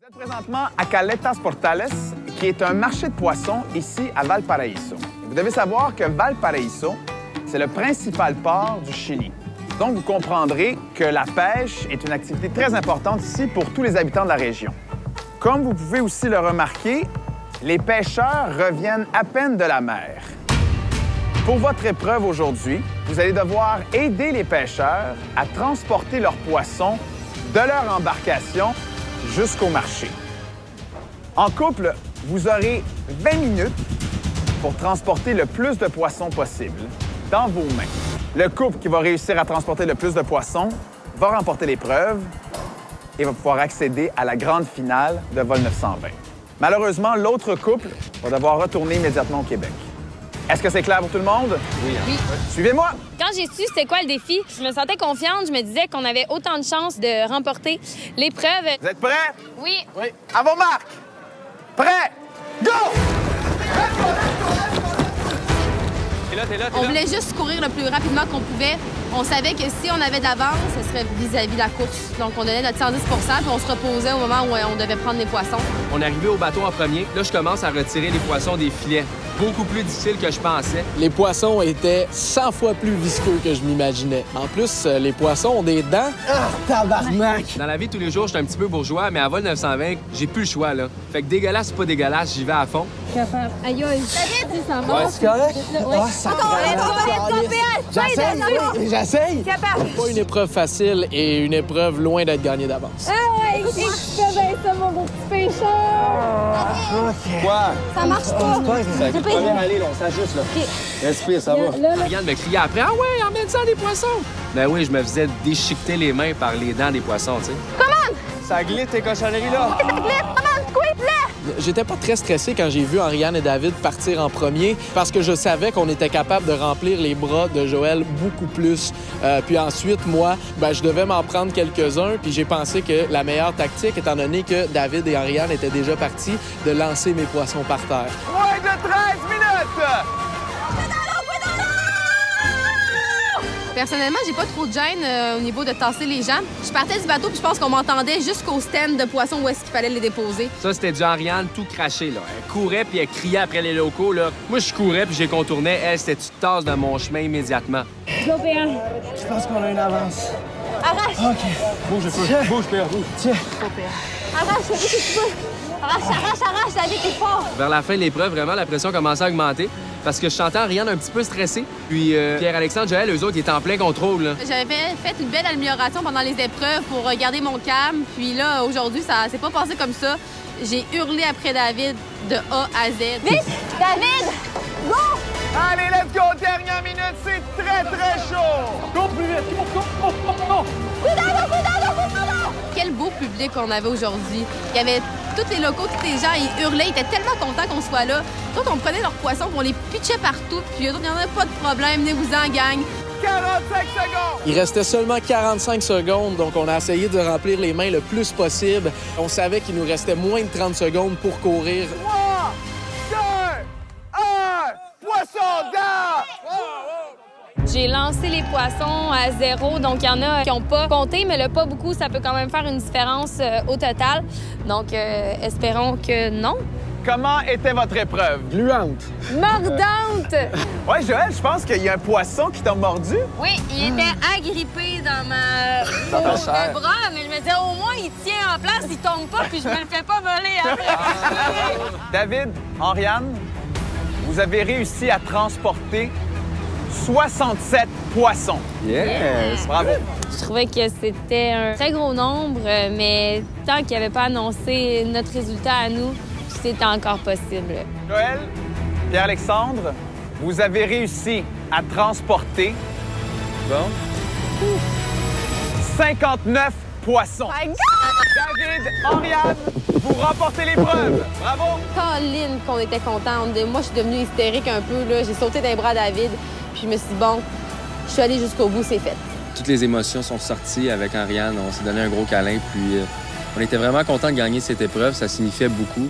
Vous êtes présentement à Caletas Portales, qui est un marché de poissons ici à Valparaíso. Vous devez savoir que Valparaíso, c'est le principal port du Chili. Donc, vous comprendrez que la pêche est une activité très importante ici pour tous les habitants de la région. Comme vous pouvez aussi le remarquer, les pêcheurs reviennent à peine de la mer. Pour votre épreuve aujourd'hui, vous allez devoir aider les pêcheurs à transporter leurs poissons de leur embarcation jusqu'au marché. En couple, vous aurez 20 minutes pour transporter le plus de poissons possible dans vos mains. Le couple qui va réussir à transporter le plus de poissons va remporter l'épreuve et va pouvoir accéder à la grande finale de Vol 920. Malheureusement, l'autre couple va devoir retourner immédiatement au Québec. Est-ce que c'est clair pour tout le monde? Oui. Suivez-moi! Quand j'ai su c'était quoi le défi, je me sentais confiante. Je me disais qu'on avait autant de chances de remporter l'épreuve. Vous êtes prêts? Oui. Oui. À vos marques! Prêts? Go! T'es là. On voulait juste courir le plus rapidement qu'on pouvait. On savait que si on avait d'avance, ce serait vis-à-vis de la course. Donc, on donnait notre 110 puis on se reposait au moment où on devait prendre les poissons. On est arrivé au bateau en premier. Là, je commence à retirer les poissons des filets. Beaucoup plus difficile que je pensais. Les poissons étaient 100 fois plus visqueux que je m'imaginais. En plus, les poissons ont des dents. Ah, tabarnak! Dans la vie, tous les jours, je suis un petit peu bourgeois, mais à Vol 920, j'ai plus le choix, là. Fait que dégueulasse, pas dégueulasse, j'y vais à fond. Capable. Aïe, aïe. Ça va? Ouais, c'est correct? Ouais. J'essaye! Capable. Pas une épreuve facile et une épreuve loin d'être gagnée d'avance. Ah ouais, je fais bien ça, mon beau petit pêcheur. Quoi? Ça marche pas. C'est la première allée, là, on s'ajuste, là. Respire, ça va. Ariane me criait après, « Ah ouais, emmène ça des poissons! » Ben oui, je me faisais déchiqueter les mains par les dents des poissons, tu sais. Comment? Ça glisse, tes cochonneries-là! Ça glisse. Comment? Squeeze-le! J'étais pas très stressé quand j'ai vu Ariane et David partir en premier parce que je savais qu'on était capable de remplir les bras de Joël beaucoup plus. Puis ensuite, moi, je devais m'en prendre quelques-uns. Puis j'ai pensé que la meilleure tactique, étant donné que David et Ariane étaient déjà partis, de lancer mes poissons par terre. Moins de 13 minutes! Personnellement, j'ai pas trop de gêne au niveau de tasser les gens. Je partais du bateau puis je pense qu'on m'entendait jusqu'au stand de poissons où est-ce qu'il fallait les déposer. Ça, c'était du Ariane tout craché, là. Elle courait puis elle criait après les locaux, là. Moi, je courais puis je les contournais. Elle, c'était tu tasses dans mon chemin immédiatement. Je pense qu'on a une avance. Arrache! OK. Bouge, bouge, Pierre, bouge. Tiens. Arrache, fais ce que tu peux. Arrache, David, t'es fort. Vers la fin de l'épreuve, vraiment, la pression commençait à augmenter parce que je sentais Ariane un petit peu stressée. Puis Pierre-Alexandre, Joël, eux autres, ils étaient en plein contrôle, là. J'avais fait une belle amélioration pendant les épreuves pour garder mon calme. Puis là, aujourd'hui, ça s'est pas passé comme ça. J'ai hurlé après David de A à Z. Vite! David! Go! Allez, let's go! Dernière minute, c'est très, très chaud! Cours plus vite! Cours! Quel beau public on avait aujourd'hui. Il y avait tous les locaux, tous les gens, ils hurlaient, ils étaient tellement contents qu'on soit là. Nous autres, on prenait leurs poissons, puis on les pitchait partout, puis eux autres, il n'y en avait pas de problème, venez-vous-en, gang. 45 secondes! Il restait seulement 45 secondes, donc on a essayé de remplir les mains le plus possible. On savait qu'il nous restait moins de 30 secondes pour courir. 3, 2, 1, poisson d'art! J'ai lancé les poissons à 0, donc il y en a qui n'ont pas compté, mais le pas beaucoup, ça peut quand même faire une différence au total. Donc, espérons que non. Comment était votre épreuve? Gluante. Mordante! Ouais, Joël, je pense qu'il y a un poisson qui t'a mordu. Oui, il était agrippé dans Dans ta mon chair. bras, mais je me disais, au moins, il tient en place, il tombe pas, puis je me le fais pas voler après. David, Ariane, vous avez réussi à transporter 67 poissons. Yes! Bravo. Je trouvais que c'était un très gros nombre, mais tant qu'il n'avait pas annoncé notre résultat à nous, c'était encore possible. Joël, Pierre-Alexandre, vous avez réussi à transporter 59 poissons. My God! David, Ariane, vous remportez l'épreuve. Bravo! Colline qu'on était contents. Moi, je suis devenue hystérique un peu, là. J'ai sauté dans les bras à David, puis je me suis dit, bon, je suis allée jusqu'au bout, c'est fait. Toutes les émotions sont sorties avec Ariane. On s'est donné un gros câlin, puis on était vraiment contents de gagner cette épreuve. Ça signifiait beaucoup.